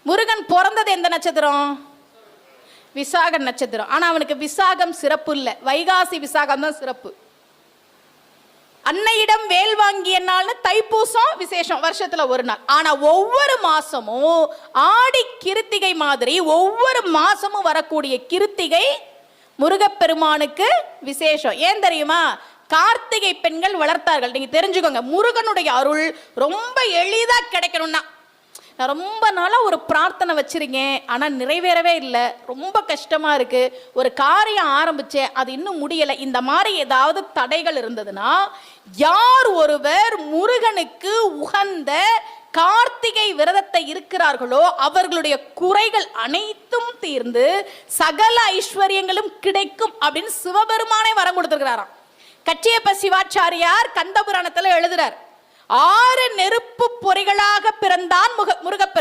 முருகன் பிறந்தது எந்த நட்சத்திரம்? விசாக நட்சத்திரம். ஆனா அவனுக்கு விசாகம் சிறப்பு இல்லை, வைகாசி விசாகம் தான் சிறப்பு. அன்னையிடம் வேல் வாங்கிய நாள்னு தைப்பூசம் விசேஷம், வருஷத்துல ஒரு நாள். ஆனா ஒவ்வொரு மாசமும் ஆடி கிருத்திகை மாதிரி ஒவ்வொரு மாசமும் வரக்கூடிய கிருத்திகை முருகப்பெருமானுக்கு விசேஷம். ஏன் தெரியுமா? கார்த்திகை பெண்கள் வளர்த்தார்கள். நீங்க தெரிஞ்சுக்கோங்க, முருகனுடைய அருள் ரொம்ப எளிதா கிடைக்கணும்னா, நான் ரொம்ப நாளாக ஒரு பிரார்த்தனை வச்சிருக்கேன், ஆனால் நிறைவேறவே இல்லை, ரொம்ப கஷ்டமாக இருக்குது, ஒரு காரியம் ஆரம்பித்தேன் அது இன்னும் முடியலை, இந்த மாதிரி ஏதாவது தடைகள் இருந்ததுன்னா, யார் ஒருவர் முருகனுக்கு உகந்த கார்த்திகை விரதத்தை இருக்கிறார்களோ அவர்களுடைய குறைகள் அனைத்தும் தீர்ந்து சகல ஐஸ்வர்யங்களும் கிடைக்கும் அப்படின்னு சிவபெருமானே வரம் கொடுத்திருக்கிறாராம். கச்சியப்ப சிவாச்சாரியார் கந்தபுராணத்தில் எழுதுறார், 6 நெருப்பு பொறிகளாக பிறந்தான் முருகப்பெருமான்.